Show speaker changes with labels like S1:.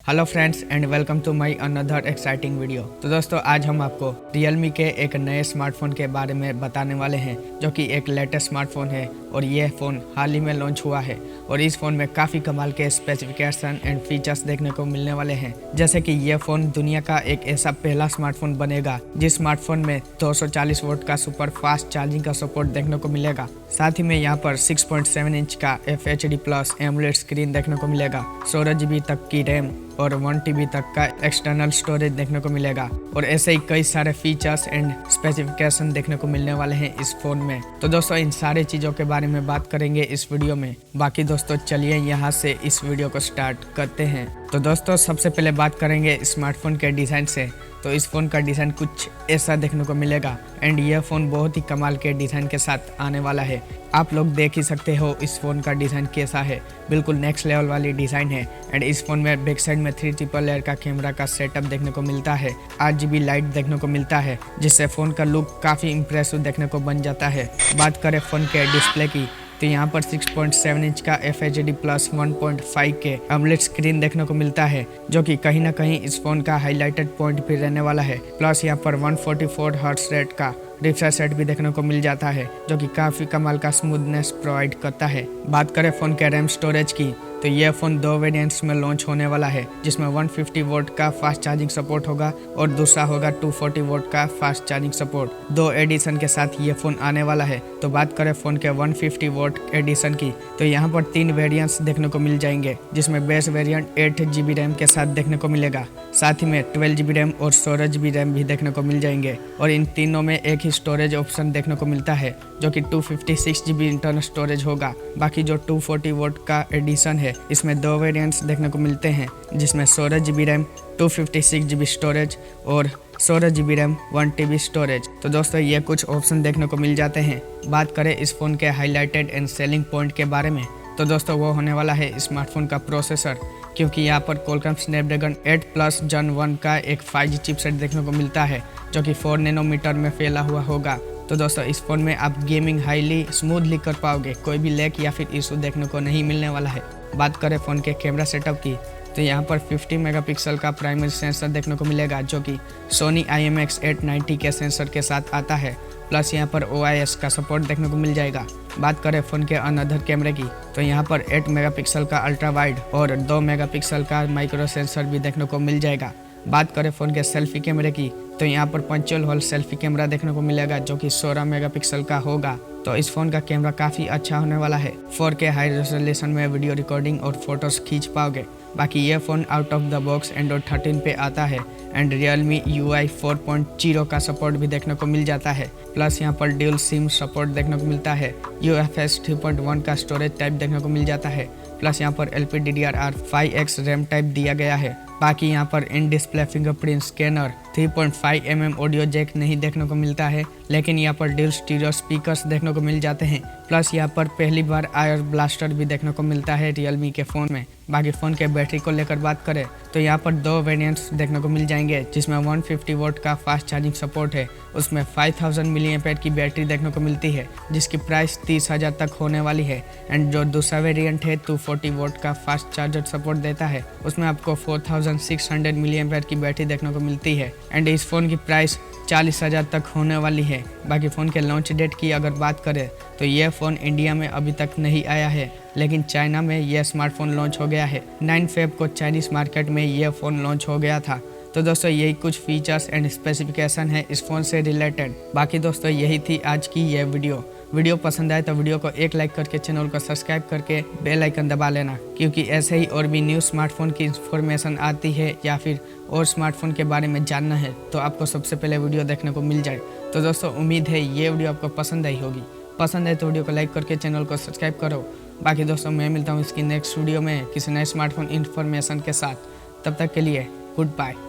S1: Hello friends and welcome to my another exciting video. तो दोस्तों आज हम आपको Realme के एक नए स्मार्टफोन के बारे में बताने वाले हैं जो कि एक लेटेस्ट स्मार्टफोन है और ये फ़ोन हाल ही में लॉन्च हुआ है और इस फ़ोन में काफ़ी कमाल के स्पेसिफिकेशन एंड फीचर्स देखने को मिलने वाले हैं। जैसे कि ये फ़ोन दुनिया का एक ऐसा पहला स्मार्टफोन बनेगा जिस स्मार्टफोन में 240 वोल्ट का सुपर फास्ट चार्जिंग का सपोर्ट देखने को मिलेगा। साथ ही में यहाँ पर 6.7 इंच का FHD प्लस एमोलेड स्क्रीन देखने को मिलेगा, 16 GB तक की रैम और 1 TB तक का एक्सटर्नल स्टोरेज देखने को मिलेगा और ऐसे ही कई सारे फीचर्स एंड स्पेसिफिकेशन देखने को मिलने वाले हैं इस फोन में। तो दोस्तों इन सारी चीज़ों के बारे में बात करेंगे इस वीडियो में। बाकी दोस्तों चलिए यहाँ से इस वीडियो को स्टार्ट करते हैं। तो दोस्तों सबसे पहले बात करेंगे स्मार्टफोन के डिज़ाइन से। तो इस फ़ोन का डिज़ाइन कुछ ऐसा देखने को मिलेगा एंड यह फ़ोन बहुत ही कमाल के डिज़ाइन के साथ आने वाला है। आप लोग देख ही सकते हो इस फ़ोन का डिज़ाइन कैसा है, बिल्कुल नेक्स्ट लेवल वाली डिज़ाइन है। एंड इस फ़ोन में बैक साइड में 3 ट्रिपल लेयर का कैमरा का सेटअप देखने को मिलता है, RGB लाइट देखने को मिलता है जिससे फ़ोन का लुक काफ़ी इंप्रेसिव देखने को बन जाता है। बात करें फ़ोन के डिस्प्ले की तो यहाँ पर 6.7 इंच का FHD प्लस 1.5 के AMOLED स्क्रीन देखने को मिलता है जो कि कहीं ना कहीं इस फोन का हाईलाइटेड पॉइंट भी रहने वाला है। प्लस यहाँ पर 144 हर्ट्ज रेट का रिफ्रेश रेट भी देखने को मिल जाता है जो कि काफ़ी कमाल का स्मूथनेस प्रोवाइड करता है। बात करें फ़ोन के रैम स्टोरेज की तो यह फ़ोन 2 वेरिएंट्स में लॉन्च होने वाला है जिसमें 150 वोल्ट का फास्ट चार्जिंग सपोर्ट होगा और दूसरा होगा 240 वोल्ट का फास्ट चार्जिंग सपोर्ट। 2 एडिशन के साथ ये फ़ोन आने वाला है। तो बात करें फ़ोन के 150 वोल्ट एडिशन की तो यहाँ पर 3 वेरिएंट्स देखने को मिल जाएंगे जिसमें बेस वेरिएंट 8 GB रैम के साथ देखने को मिलेगा, साथ ही में 12 GB रैम और 16 GB रैम भी देखने को मिल जाएंगे और इन तीनों में एक ही स्टोरेज ऑप्शन देखने को मिलता है जो कि 256 GB इंटरनल स्टोरेज होगा। बाकी जो 240 वोल्ट का एडिशन है इसमें 2 वेरिएंट्स देखने को मिलते हैं जिसमें 16 GB रैम, 256 GB स्टोरेज और 16 GB रैम 1 TB स्टोरेज। तो दोस्तों ये कुछ ऑप्शन देखने को मिल जाते हैं। बात करें इस फ़ोन के हाईलाइटेड एंड सेलिंग पॉइंट के बारे में तो दोस्तों वो होने वाला है स्मार्टफोन का प्रोसेसर, क्योंकि यहाँ पर Qualcomm Snapdragon 8 Plus Gen 1 का एक 5G चिपसेट देखने को मिलता है जो कि 4 नैनोमीटर में फैला हुआ होगा। तो दोस्तों इस फ़ोन में आप गेमिंग हाईली स्मूथली कर पाओगे, कोई भी लैग या फिर इशू देखने को नहीं मिलने वाला है। बात करें फ़ोन के कैमरा सेटअप की तो यहाँ पर 50 मेगापिक्सल का प्राइमरी सेंसर देखने को मिलेगा जो कि Sony IMX890 के सेंसर के साथ आता है। प्लस यहाँ पर OIS का सपोर्ट देखने को मिल जाएगा। बात करें फ़ोन के अनदर कैमरे की तो यहाँ पर 8 मेगापिक्सल का अल्ट्रा वाइड और 2 मेगापिक्सल का माइक्रो सेंसर भी देखने को मिल जाएगा। बात करें फ़ोन के सेल्फी कैमरे की तो यहाँ पर पंचुअल होल सेल्फी कैमरा देखने को मिलेगा जो कि 16 मेगापिक्सल का होगा। तो इस फ़ोन का कैमरा काफ़ी अच्छा होने वाला है, 4K हाई रेजोल्यूशन में वीडियो रिकॉर्डिंग और फोटोज़ खींच पाओगे। बाकी ये phone out of the box Android 13 पे आता है एंड Realme UI 4.0 का सपोर्ट भी देखने को मिल जाता है। प्लस यहाँ पर ड्यूल सिम सपोर्ट देखने को मिलता है, UFS 3.1 का स्टोरेज टाइप देखने को मिल जाता है। प्लस यहाँ पर LPDDR5X रैम टाइप दिया गया है। बाकी यहाँ पर in display fingerprint scanner, 3.5 mm audio jack नहीं देखने को मिलता है, लेकिन यहाँ पर ड्यूल स्टीरियो स्पीकर्स देखने को मिल जाते हैं। प्लस यहाँ पर पहली बार आयर ब्लास्टर भी देखने को मिलता है Realme के फ़ोन में। बाकी फ़ोन के बैटरी को लेकर बात करें तो यहाँ पर 2 वेरिएंट्स देखने को मिल जाएंगे जिसमें 150 वोल्ट का फास्ट चार्जिंग सपोर्ट है, उसमें 5000 mAh की बैटरी देखने को मिलती है जिसकी प्राइस 30,000 तक होने वाली है। एंड जो दूसरा वेरिएंट है 240 वोल्ट का फास्ट चार्जर सपोर्ट देता है, उसमें आपको 4600 mAh की बैटरी देखने को मिलती है एंड इस फ़ोन की प्राइस 40,000 तक होने वाली है। बाकी फ़ोन के लॉन्च डेट की अगर बात करें तो यह फ़ोन इंडिया में अभी तक नहीं आया है, लेकिन चाइना में यह स्मार्टफोन लॉन्च हो गया है। 9 फेब को चाइनीज़ मार्केट में यह फ़ोन लॉन्च हो गया था। तो दोस्तों यही कुछ फीचर्स एंड स्पेसिफिकेशन है इस फ़ोन से रिलेटेड। बाकी दोस्तों यही थी आज की यह वीडियो पसंद आए तो वीडियो को एक लाइक करके चैनल को सब्सक्राइब करके बेल आइकन दबा लेना, क्योंकि ऐसे ही और भी न्यू स्मार्टफोन की इंफॉर्मेशन आती है या फिर और स्मार्टफोन के बारे में जानना है तो आपको सबसे पहले वीडियो देखने को मिल जाए। तो दोस्तों उम्मीद है ये वीडियो आपको पसंद आई होगी। पसंद आए तो वीडियो को लाइक करके चैनल को सब्सक्राइब करो। बाकी दोस्तों मैं मिलता हूँ इसकी नेक्स्ट वीडियो में किसी नए स्मार्टफोन इन्फॉर्मेशन के साथ। तब तक के लिए गुड बाय।